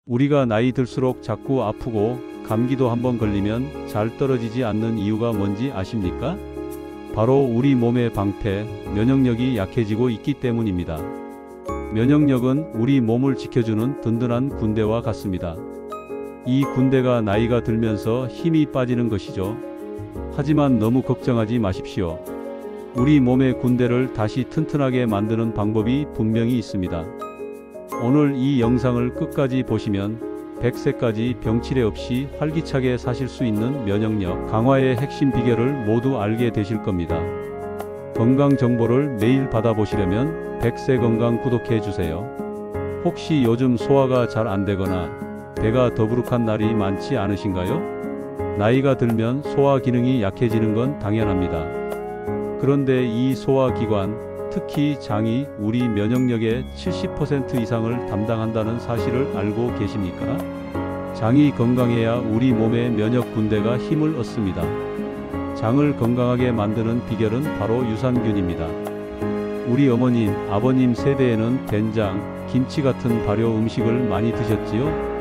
우리가 나이 들수록 자꾸 아프고 감기도 한번 걸리면 잘 떨어지지 않는 이유가 뭔지 아십니까? 바로 우리 몸의 방패, 면역력이 약해지고 있기 때문입니다. 면역력은 우리 몸을 지켜주는 든든한 군대와 같습니다. 이 군대가 나이가 들면서 힘이 빠지는 것이죠. 하지만 너무 걱정하지 마십시오. 우리 몸의 군대를 다시 튼튼하게 만드는 방법이 분명히 있습니다. 오늘 이 영상을 끝까지 보시면 100세까지 병치레 없이 활기차게 사실 수 있는 면역력 강화의 핵심 비결을 모두 알게 되실 겁니다. 건강 정보를 매일 받아보시려면 100세 건강 구독해 주세요. 혹시 요즘 소화가 잘 안되거나 배가 더부룩한 날이 많지 않으신가요? 나이가 들면 소화 기능이 약해지는 건 당연합니다. 그런데 이 소화기관, 특히 장이 우리 면역력의 70% 이상을 담당한다는 사실을 알고 계십니까? 장이 건강해야 우리 몸의 면역 군대가 힘을 얻습니다. 장을 건강하게 만드는 비결은 바로 유산균입니다. 우리 어머님, 아버님 세대에는 된장, 김치 같은 발효 음식을 많이 드셨지요?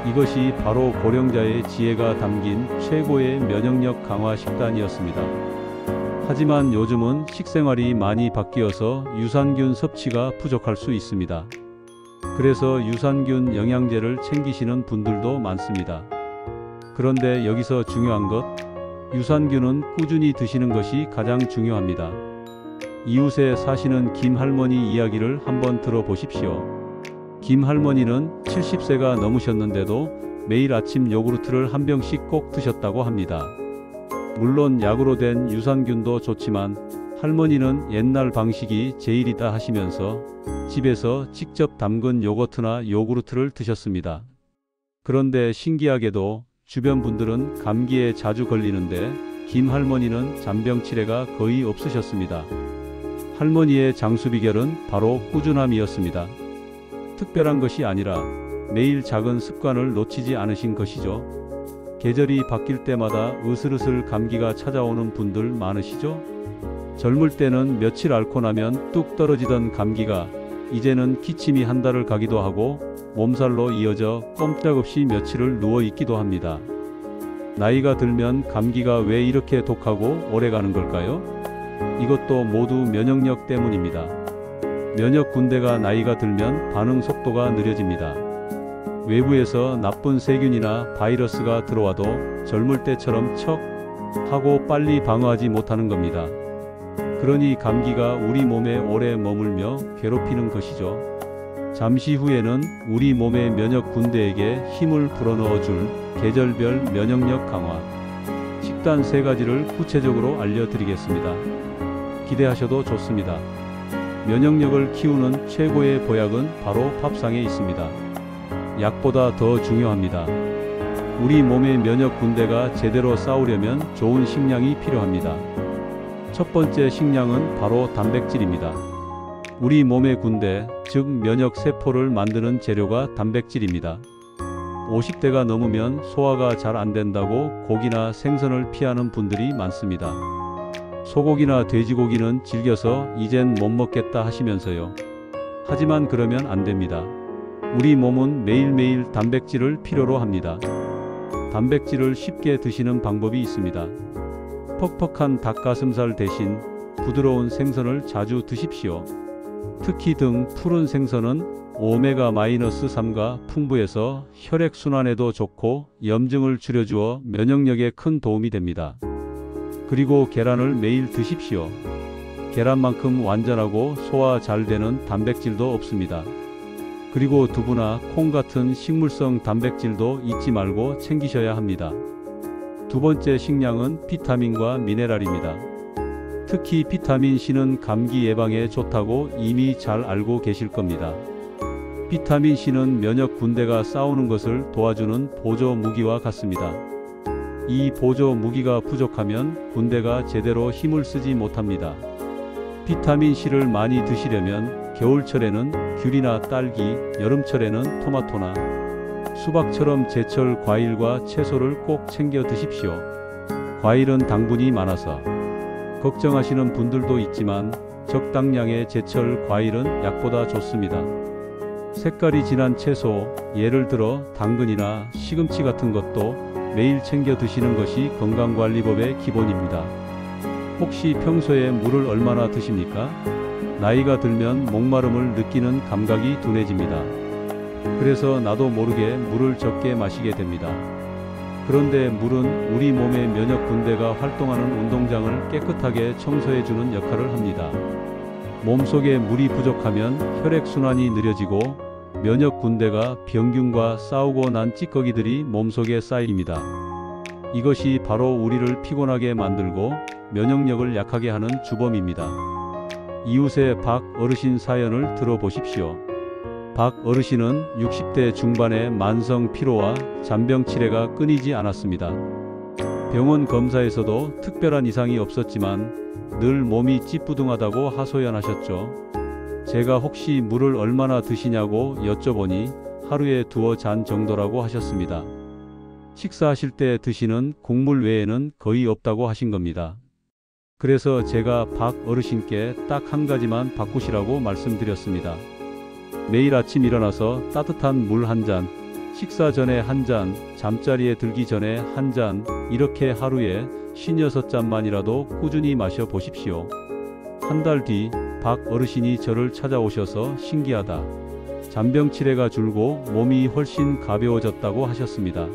이것이 바로 고령자의 지혜가 담긴 최고의 면역력 강화 식단이었습니다. 하지만 요즘은 식생활이 많이 바뀌어서 유산균 섭취가 부족할 수 있습니다. 그래서 유산균 영양제를 챙기시는 분들도 많습니다. 그런데 여기서 중요한 것, 유산균은 꾸준히 드시는 것이 가장 중요합니다. 이웃에 사시는 김 할머니 이야기를 한번 들어보십시오. 김 할머니는 70세가 넘으셨는데도 매일 아침 요구르트를 한 병씩 꼭 드셨다고 합니다. 물론 약으로 된 유산균도 좋지만 할머니는 옛날 방식이 제일이다 하시면서 집에서 직접 담근 요거트나 요구르트를 드셨습니다. 그런데 신기하게도 주변 분들은 감기에 자주 걸리는데 김 할머니는 잔병치레가 거의 없으셨습니다. 할머니의 장수 비결은 바로 꾸준함이었습니다. 특별한 것이 아니라 매일 작은 습관을 놓치지 않으신 것이죠. 계절이 바뀔 때마다 으슬으슬 감기가 찾아오는 분들 많으시죠? 젊을 때는 며칠 앓고 나면 뚝 떨어지던 감기가 이제는 기침이 한 달을 가기도 하고 몸살로 이어져 꼼짝없이 며칠을 누워 있기도 합니다. 나이가 들면 감기가 왜 이렇게 독하고 오래가는 걸까요? 이것도 모두 면역력 때문입니다. 면역 군대가 나이가 들면 반응 속도가 느려집니다. 외부에서 나쁜 세균이나 바이러스가 들어와도 젊을 때처럼 척 하고 빨리 방어하지 못하는 겁니다. 그러니 감기가 우리 몸에 오래 머물며 괴롭히는 것이죠. 잠시 후에는 우리 몸의 면역 군대에게 힘을 불어넣어 줄 계절별 면역력 강화 식단 3가지를 구체적으로 알려드리겠습니다. 기대하셔도 좋습니다. 면역력을 키우는 최고의 보약은 바로 밥상에 있습니다. 약보다 더 중요합니다. 우리 몸의 면역 군대가 제대로 싸우려면 좋은 식량이 필요합니다. 첫 번째 식량은 바로 단백질입니다. 우리 몸의 군대, 즉 면역 세포를 만드는 재료가 단백질입니다. 50대가 넘으면 소화가 잘 안 된다고 고기나 생선을 피하는 분들이 많습니다. 소고기나 돼지고기는 질겨서 이젠 못 먹겠다 하시면서요. 하지만 그러면 안 됩니다. 우리 몸은 매일매일 단백질을 필요로 합니다. 단백질을 쉽게 드시는 방법이 있습니다. 퍽퍽한 닭가슴살 대신 부드러운 생선을 자주 드십시오. 특히 등 푸른 생선은 오메가-3가 풍부해서 혈액순환에도 좋고 염증을 줄여주어 면역력에 큰 도움이 됩니다. 그리고 계란을 매일 드십시오. 계란만큼 완전하고 소화 잘 되는 단백질도 없습니다. 그리고 두부나 콩 같은 식물성 단백질도 잊지 말고 챙기셔야 합니다. 두 번째 식량은 비타민과 미네랄입니다. 특히 비타민C는 감기 예방에 좋다고 이미 잘 알고 계실 겁니다. 비타민C는 면역 군대가 싸우는 것을 도와주는 보조 무기와 같습니다. 이 보조 무기가 부족하면 군대가 제대로 힘을 쓰지 못합니다. 비타민C를 많이 드시려면 겨울철에는 귤이나 딸기, 여름철에는 토마토나 수박처럼 제철 과일과 채소를 꼭 챙겨 드십시오. 과일은 당분이 많아서 걱정하시는 분들도 있지만 적당량의 제철 과일은 약보다 좋습니다. 색깔이 진한 채소, 예를 들어 당근이나 시금치 같은 것도 매일 챙겨 드시는 것이 건강관리법의 기본입니다. 혹시 평소에 물을 얼마나 드십니까? 나이가 들면 목마름을 느끼는 감각이 둔해집니다. 그래서 나도 모르게 물을 적게 마시게 됩니다. 그런데 물은 우리 몸의 면역 군대가 활동하는 운동장을 깨끗하게 청소해주는 역할을 합니다. 몸속에 물이 부족하면 혈액순환이 느려지고 면역 군대가 병균과 싸우고 난 찌꺼기들이 몸속에 쌓입니다. 이것이 바로 우리를 피곤하게 만들고 면역력을 약하게 하는 주범입니다. 이웃의 박 어르신 사연을 들어보십시오. 박 어르신은 60대 중반의 만성 피로와 잔병 치레가 끊이지 않았습니다. 병원 검사에서도 특별한 이상이 없었지만 늘 몸이 찌뿌둥하다고 하소연하셨죠. 제가 혹시 물을 얼마나 드시냐고 여쭤보니 하루에 2잔 정도라고 하셨습니다. 식사하실 때 드시는 국물 외에는 거의 없다고 하신 겁니다. 그래서 제가 박 어르신께 딱 한 가지만 바꾸시라고 말씀드렸습니다. 매일 아침 일어나서 따뜻한 물 1잔, 식사 전에 1잔, 잠자리에 들기 전에 1잔, 이렇게 하루에 56잔만이라도 꾸준히 마셔 보십시오. 한 달 뒤 박 어르신이 저를 찾아오셔서 신기하다, 잔병 치레가 줄고 몸이 훨씬 가벼워졌다고 하셨습니다.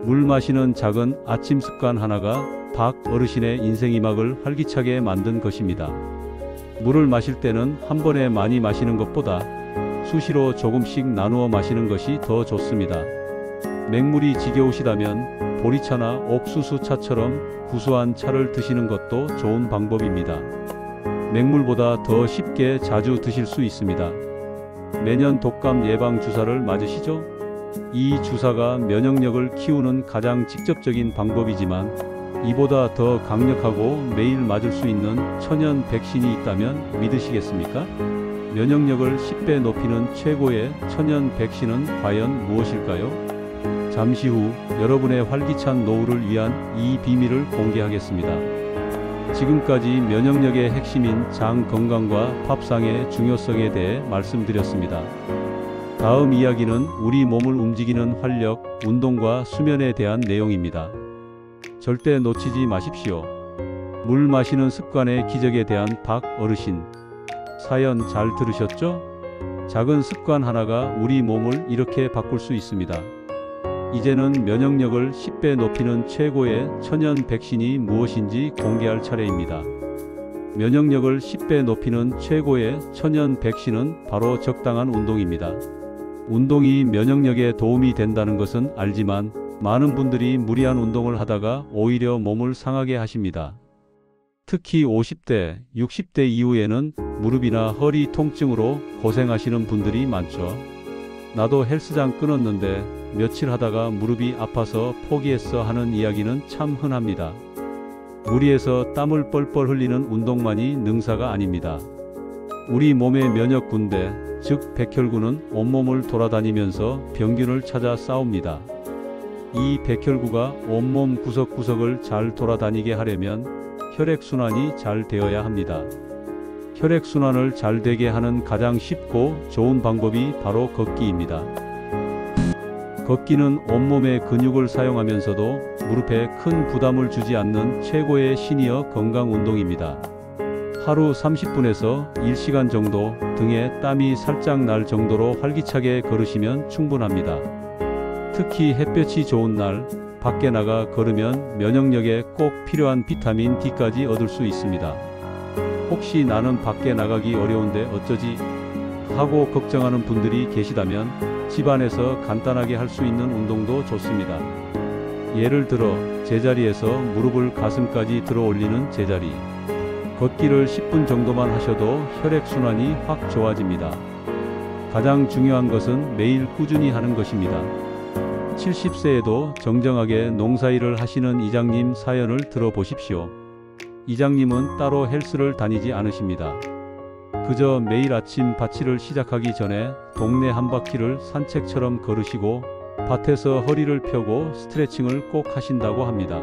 물 마시는 작은 아침 습관 하나가 박 어르신의 인생 이막을 활기차게 만든 것입니다. 물을 마실 때는 한 번에 많이 마시는 것보다 수시로 조금씩 나누어 마시는 것이 더 좋습니다. 맹물이 지겨우시다면 보리차나 옥수수차처럼 구수한 차를 드시는 것도 좋은 방법입니다. 맹물보다 더 쉽게 자주 드실 수 있습니다. 매년 독감 예방 주사를 맞으시죠? 이 주사가 면역력을 키우는 가장 직접적인 방법이지만 이보다 더 강력하고 매일 맞을 수 있는 천연 백신이 있다면 믿으시겠습니까? 면역력을 10배 높이는 최고의 천연 백신은 과연 무엇일까요? 잠시 후 여러분의 활기찬 노후를 위한 이 비밀을 공개하겠습니다. 지금까지 면역력의 핵심인 장 건강과 밥상의 중요성에 대해 말씀드렸습니다. 다음 이야기는 우리 몸을 움직이는 활력, 운동과 수면에 대한 내용입니다. 절대 놓치지 마십시오. 물 마시는 습관의 기적에 대한 박 어르신 사연 잘 들으셨죠? 작은 습관 하나가 우리 몸을 이렇게 바꿀 수 있습니다. 이제는 면역력을 10배 높이는 최고의 천연 백신이 무엇인지 공개할 차례입니다. 면역력을 10배 높이는 최고의 천연 백신은 바로 적당한 운동입니다. 운동이 면역력에 도움이 된다는 것은 알지만 많은 분들이 무리한 운동을 하다가 오히려 몸을 상하게 하십니다. 특히 50대, 60대 이후에는 무릎이나 허리 통증으로 고생하시는 분들이 많죠. 나도 헬스장 끊었는데 며칠 하다가 무릎이 아파서 포기했어 하는 이야기는 참 흔합니다. 무리해서 땀을 뻘뻘 흘리는 운동만이 능사가 아닙니다. 우리 몸의 면역 군대, 즉 백혈구는 온몸을 돌아다니면서 병균을 찾아 싸웁니다. 이 백혈구가 온몸 구석구석을 잘 돌아다니게 하려면 혈액순환이 잘 되어야 합니다. 혈액순환을 잘 되게 하는 가장 쉽고 좋은 방법이 바로 걷기입니다. 걷기는 온몸의 근육을 사용하면서도 무릎에 큰 부담을 주지 않는 최고의 시니어 건강 운동입니다. 하루 30분에서 1시간 정도 등에 땀이 살짝 날 정도로 활기차게 걸으시면 충분합니다. 특히 햇볕이 좋은 날 밖에 나가 걸으면 면역력에 꼭 필요한 비타민 D까지 얻을 수 있습니다. 혹시 나는 밖에 나가기 어려운데 어쩌지? 하고 걱정하는 분들이 계시다면 집안에서 간단하게 할 수 있는 운동도 좋습니다. 예를 들어 제자리에서 무릎을 가슴까지 들어 올리는 제자리. 걷기를 10분 정도만 하셔도 혈액순환이 확 좋아집니다. 가장 중요한 것은 매일 꾸준히 하는 것입니다. 70세에도 정정하게 농사일을 하시는 이장님 사연을 들어보십시오. 이장님은 따로 헬스를 다니지 않으십니다. 그저 매일 아침 밭일을 시작하기 전에 동네 한 바퀴를 산책처럼 걸으시고 밭에서 허리를 펴고 스트레칭을 꼭 하신다고 합니다.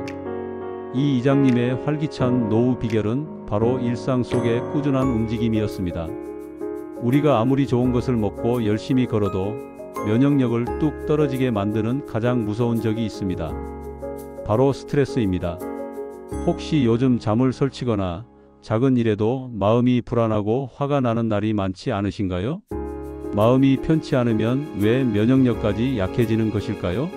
이 이장님의 활기찬 노후 비결은 바로 일상 속의 꾸준한 움직임이었습니다. 우리가 아무리 좋은 것을 먹고 열심히 걸어도 면역력을 뚝 떨어지게 만드는 가장 무서운 적이 있습니다. 바로 스트레스입니다. 혹시 요즘 잠을 설치거나 작은 일에도 마음이 불안하고 화가 나는 날이 많지 않으신가요? 마음이 편치 않으면 왜 면역력까지 약해지는 것일까요?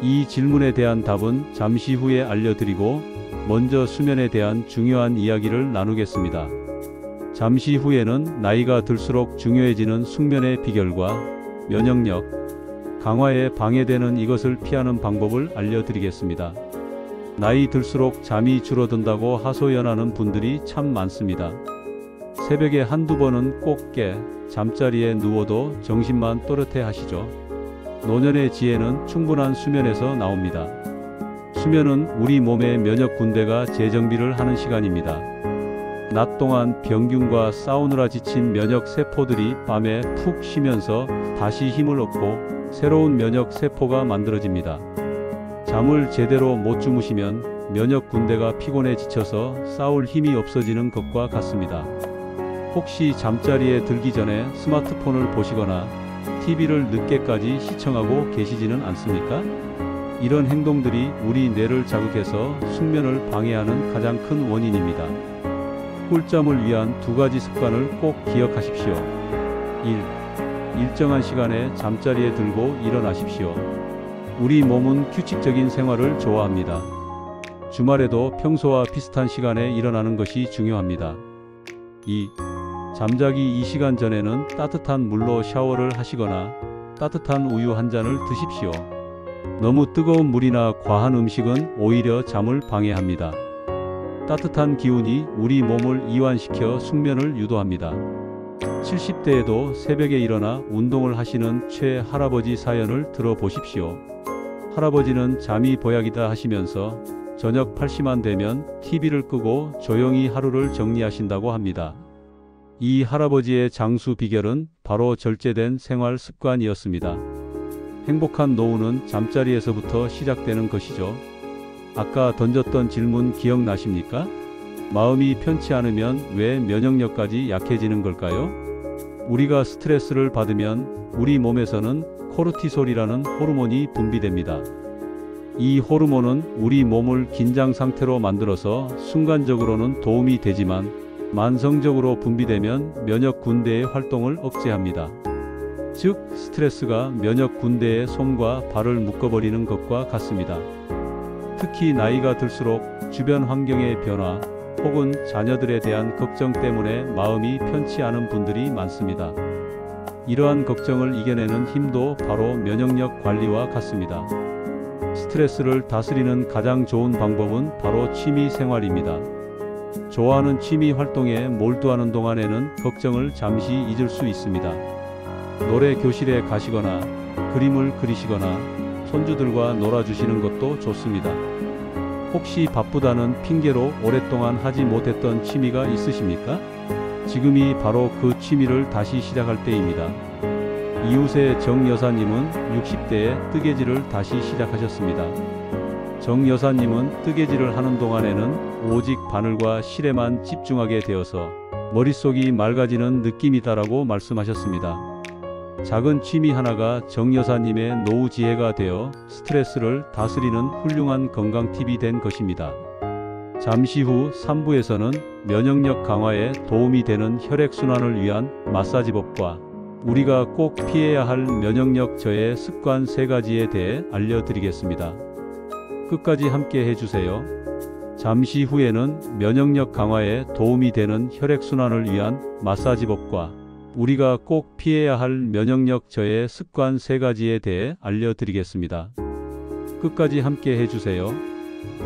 이 질문에 대한 답은 잠시 후에 알려드리고 먼저 수면에 대한 중요한 이야기를 나누겠습니다. 잠시 후에는 나이가 들수록 중요해지는 숙면의 비결과 면역력 강화에 방해되는 이것을 피하는 방법을 알려드리겠습니다. 나이 들수록 잠이 줄어든다고 하소연하는 분들이 참 많습니다. 새벽에 한두 번은 꼭 깨 잠자리에 누워도 정신만 또렷해 하시죠. 노년의 지혜는 충분한 수면에서 나옵니다. 수면은 우리 몸의 면역 군대가 재정비를 하는 시간입니다. 낮 동안 병균과 싸우느라 지친 면역 세포들이 밤에 푹 쉬면서 다시 힘을 얻고 새로운 면역 세포가 만들어집니다. 잠을 제대로 못 주무시면 면역 군대가 피곤해 지쳐서 싸울 힘이 없어지는 것과 같습니다. 혹시 잠자리에 들기 전에 스마트폰을 보시거나 TV를 늦게까지 시청하고 계시지는 않습니까? 이런 행동들이 우리 뇌를 자극해서 숙면을 방해하는 가장 큰 원인입니다. 꿀잠을 위한 두 가지 습관을 꼭 기억하십시오. 1. 일정한 시간에 잠자리에 들고 일어나십시오. 우리 몸은 규칙적인 생활을 좋아합니다. 주말에도 평소와 비슷한 시간에 일어나는 것이 중요합니다. 2. 잠자기 2시간 전에는 따뜻한 물로 샤워를 하시거나 따뜻한 우유 한 잔을 드십시오. 너무 뜨거운 물이나 과한 음식은 오히려 잠을 방해합니다. 따뜻한 기운이 우리 몸을 이완시켜 숙면을 유도합니다. 70대에도 새벽에 일어나 운동을 하시는 최할아버지 사연을 들어보십시오. 할아버지는 잠이 보약이다 하시면서 저녁 8시만 되면 TV를 끄고 조용히 하루를 정리하신다고 합니다. 이 할아버지의 장수 비결은 바로 절제된 생활 습관이었습니다. 행복한 노후는 잠자리에서부터 시작되는 것이죠. 아까 던졌던 질문 기억나십니까? 마음이 편치 않으면 왜 면역력까지 약해지는 걸까요? 우리가 스트레스를 받으면 우리 몸에서는 코르티솔이라는 호르몬이 분비됩니다. 이 호르몬은 우리 몸을 긴장 상태로 만들어서 순간적으로는 도움이 되지만 만성적으로 분비되면 면역 군대의 활동을 억제합니다. 즉, 스트레스가 면역 군대의 손과 발을 묶어버리는 것과 같습니다. 특히 나이가 들수록 주변 환경의 변화 혹은 자녀들에 대한 걱정 때문에 마음이 편치 않은 분들이 많습니다. 이러한 걱정을 이겨내는 힘도 바로 면역력 관리와 같습니다. 스트레스를 다스리는 가장 좋은 방법은 바로 취미 생활입니다. 좋아하는 취미 활동에 몰두하는 동안에는 걱정을 잠시 잊을 수 있습니다. 노래 교실에 가시거나 그림을 그리시거나 손주들과 놀아주시는 것도 좋습니다. 혹시 바쁘다는 핑계로 오랫동안 하지 못했던 취미가 있으십니까? 지금이 바로 그 취미를 다시 시작할 때입니다. 이웃의 정 여사님은 60대에 뜨개질을 다시 시작하셨습니다. 정 여사님은 뜨개질을 하는 동안에는 오직 바늘과 실에만 집중하게 되어서 머릿속이 맑아지는 느낌이다라고 말씀하셨습니다. 작은 취미 하나가 정 여사님의 노후 지혜가 되어 스트레스를 다스리는 훌륭한 건강 팁이 된 것입니다. 잠시 후 3부에서는 면역력 강화에 도움이 되는 혈액순환을 위한 마사지법과 우리가 꼭 피해야 할 면역력 저해 습관 3가지에 대해 알려드리겠습니다. 끝까지 함께 해주세요. 잠시 후에는 면역력 강화에 도움이 되는 혈액순환을 위한 마사지법과 우리가 꼭 피해야 할 면역력 저해 습관 3가지에 대해 알려드리겠습니다. 끝까지 함께 해주세요.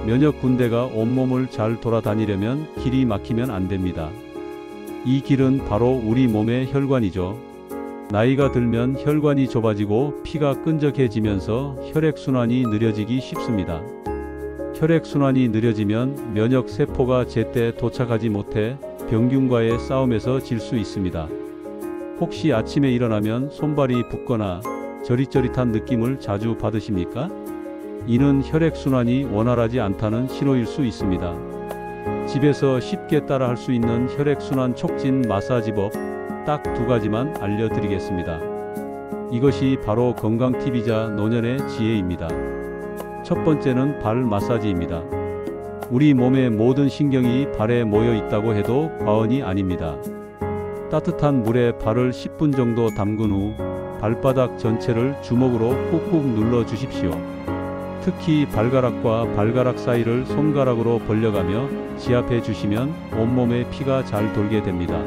면역 군대가 온몸을 잘 돌아다니려면 길이 막히면 안 됩니다. 이 길은 바로 우리 몸의 혈관이죠. 나이가 들면 혈관이 좁아지고 피가 끈적해지면서 혈액순환이 느려지기 쉽습니다. 혈액순환이 느려지면 면역세포가 제때 도착하지 못해 병균과의 싸움에서 질 수 있습니다. 혹시 아침에 일어나면 손발이 붓거나 저릿저릿한 느낌을 자주 받으십니까? 이는 혈액순환이 원활하지 않다는 신호일 수 있습니다. 집에서 쉽게 따라할 수 있는 혈액순환 촉진 마사지법 딱 두 가지만 알려드리겠습니다. 이것이 바로 건강팁이자 노년의 지혜입니다. 첫 번째는 발 마사지입니다. 우리 몸의 모든 신경이 발에 모여 있다고 해도 과언이 아닙니다. 따뜻한 물에 발을 10분 정도 담근 후 발바닥 전체를 주먹으로 꾹꾹 눌러 주십시오. 특히 발가락과 발가락 사이를 손가락으로 벌려가며 지압해 주시면 온몸에 피가 잘 돌게 됩니다.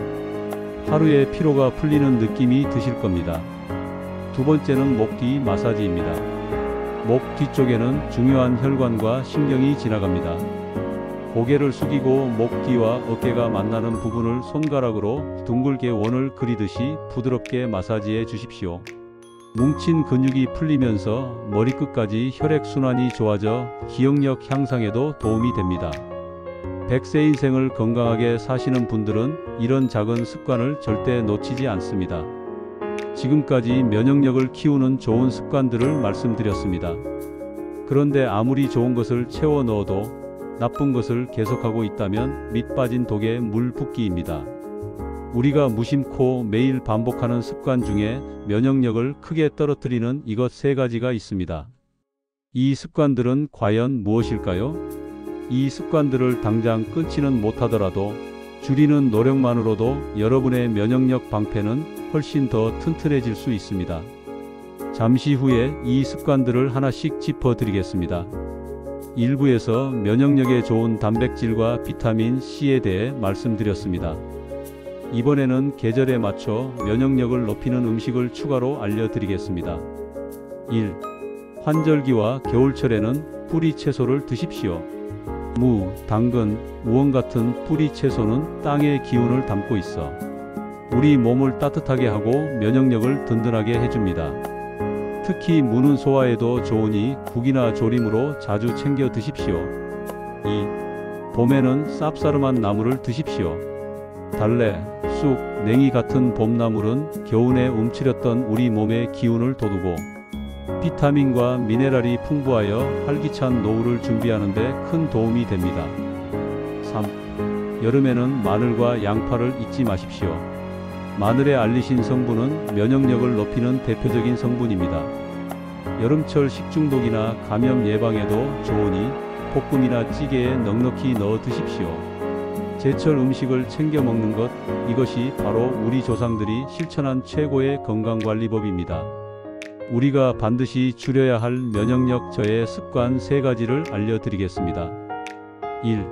하루의 피로가 풀리는 느낌이 드실 겁니다. 두 번째는 목 뒤 마사지입니다. 목 뒤쪽에는 중요한 혈관과 신경이 지나갑니다. 고개를 숙이고 목 뒤와 어깨가 만나는 부분을 손가락으로 둥글게 원을 그리듯이 부드럽게 마사지해 주십시오. 뭉친 근육이 풀리면서 머리끝까지 혈액순환이 좋아져 기억력 향상에도 도움이 됩니다. 100세 인생을 건강하게 사시는 분들은 이런 작은 습관을 절대 놓치지 않습니다. 지금까지 면역력을 키우는 좋은 습관들을 말씀드렸습니다. 그런데 아무리 좋은 것을 채워 넣어도 나쁜 것을 계속하고 있다면 밑 빠진 독에 물 붓기입니다. 우리가 무심코 매일 반복하는 습관 중에 면역력을 크게 떨어뜨리는 이것 세 가지가 있습니다. 이 습관들은 과연 무엇일까요? 이 습관들을 당장 끊지는 못하더라도 줄이는 노력만으로도 여러분의 면역력 방패는 훨씬 더 튼튼해질 수 있습니다. 잠시 후에 이 습관들을 하나씩 짚어드리겠습니다. 1부에서 면역력에 좋은 단백질과 비타민 C에 대해 말씀드렸습니다. 이번에는 계절에 맞춰 면역력을 높이는 음식을 추가로 알려드리겠습니다. 1. 환절기와 겨울철에는 뿌리 채소를 드십시오. 무, 당근, 우엉 같은 뿌리 채소는 땅의 기운을 담고 있어 우리 몸을 따뜻하게 하고 면역력을 든든하게 해줍니다. 특히 무는 소화에도 좋으니 국이나 조림으로 자주 챙겨 드십시오. 2. 봄에는 쌉싸름한 나물을 드십시오. 달래, 쑥, 냉이 같은 봄나물은 겨울에 움츠렸던 우리 몸의 기운을 돋우고 비타민과 미네랄이 풍부하여 활기찬 노후를 준비하는 데 큰 도움이 됩니다. 3. 여름에는 마늘과 양파를 잊지 마십시오. 마늘의 알리신 성분은 면역력을 높이는 대표적인 성분입니다. 여름철 식중독이나 감염 예방에도 좋으니 볶음이나 찌개에 넉넉히 넣어 드십시오. 제철 음식을 챙겨 먹는 것, 이것이 바로 우리 조상들이 실천한 최고의 건강관리법입니다. 우리가 반드시 줄여야 할 면역력 저해 습관 세 가지를 알려드리겠습니다. 1.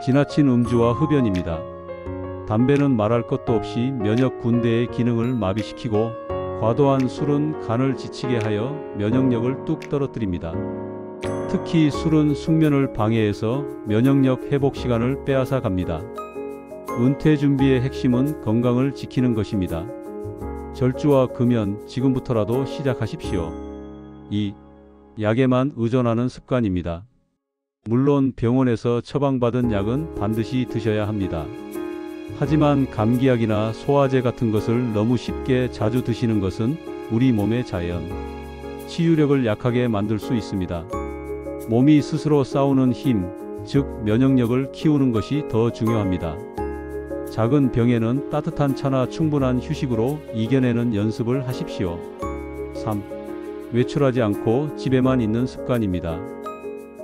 지나친 음주와 흡연입니다. 담배는 말할 것도 없이 면역 군대의 기능을 마비시키고 과도한 술은 간을 지치게 하여 면역력을 뚝 떨어뜨립니다. 특히 술은 숙면을 방해해서 면역력 회복 시간을 빼앗아 갑니다. 은퇴 준비의 핵심은 건강을 지키는 것입니다. 절주와 금연 지금부터라도 시작하십시오. 2. 약에만 의존하는 습관입니다. 물론 병원에서 처방받은 약은 반드시 드셔야 합니다. 하지만 감기약이나 소화제 같은 것을 너무 쉽게 자주 드시는 것은 우리 몸의 자연, 치유력을 약하게 만들 수 있습니다. 몸이 스스로 싸우는 힘, 즉 면역력을 키우는 것이 더 중요합니다. 작은 병에는 따뜻한 차나 충분한 휴식으로 이겨내는 연습을 하십시오. 3. 외출하지 않고 집에만 있는 습관입니다.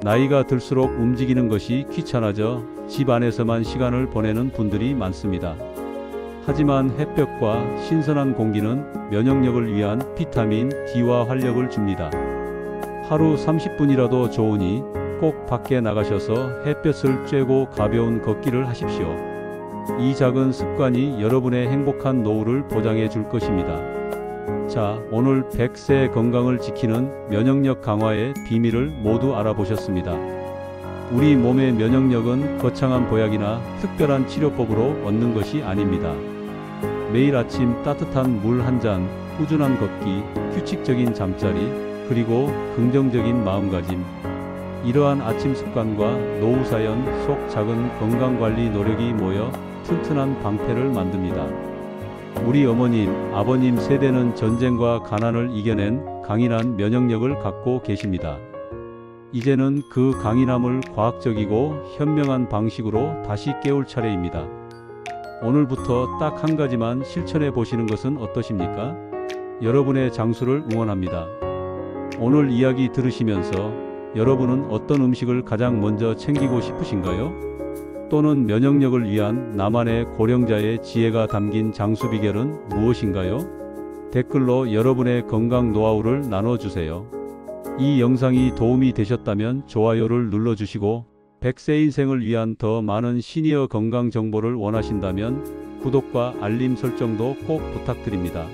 나이가 들수록 움직이는 것이 귀찮아져 집 안에서만 시간을 보내는 분들이 많습니다. 하지만 햇볕과 신선한 공기는 면역력을 위한 비타민 D와 활력을 줍니다. 하루 30분이라도 좋으니 꼭 밖에 나가셔서 햇볕을 쬐고 가벼운 걷기를 하십시오. 이 작은 습관이 여러분의 행복한 노후를 보장해 줄 것입니다. 자, 오늘 100세 건강을 지키는 면역력 강화의 비밀을 모두 알아보셨습니다. 우리 몸의 면역력은 거창한 보약이나 특별한 치료법으로 얻는 것이 아닙니다. 매일 아침 따뜻한 물 한 잔, 꾸준한 걷기, 규칙적인 잠자리, 그리고 긍정적인 마음가짐. 이러한 아침 습관과 노후 사연 속 작은 건강관리 노력이 모여 튼튼한 방패를 만듭니다. 우리 어머님, 아버님 세대는 전쟁과 가난을 이겨낸 강인한 면역력을 갖고 계십니다. 이제는 그 강인함을 과학적이고 현명한 방식으로 다시 깨울 차례입니다. 오늘부터 딱 한 가지만 실천해 보시는 것은 어떠십니까? 여러분의 장수를 응원합니다. 오늘 이야기 들으시면서 여러분은 어떤 음식을 가장 먼저 챙기고 싶으신가요? 또는 면역력을 위한 나만의 고령자의 지혜가 담긴 장수 비결은 무엇인가요? 댓글로 여러분의 건강 노하우를 나눠주세요. 이 영상이 도움이 되셨다면 좋아요를 눌러주시고 100세 인생을 위한 더 많은 시니어 건강 정보를 원하신다면 구독과 알림 설정도 꼭 부탁드립니다.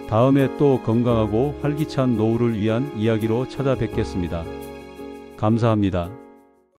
다음에 또 건강하고 활기찬 노후를 위한 이야기로 찾아뵙겠습니다. 감사합니다.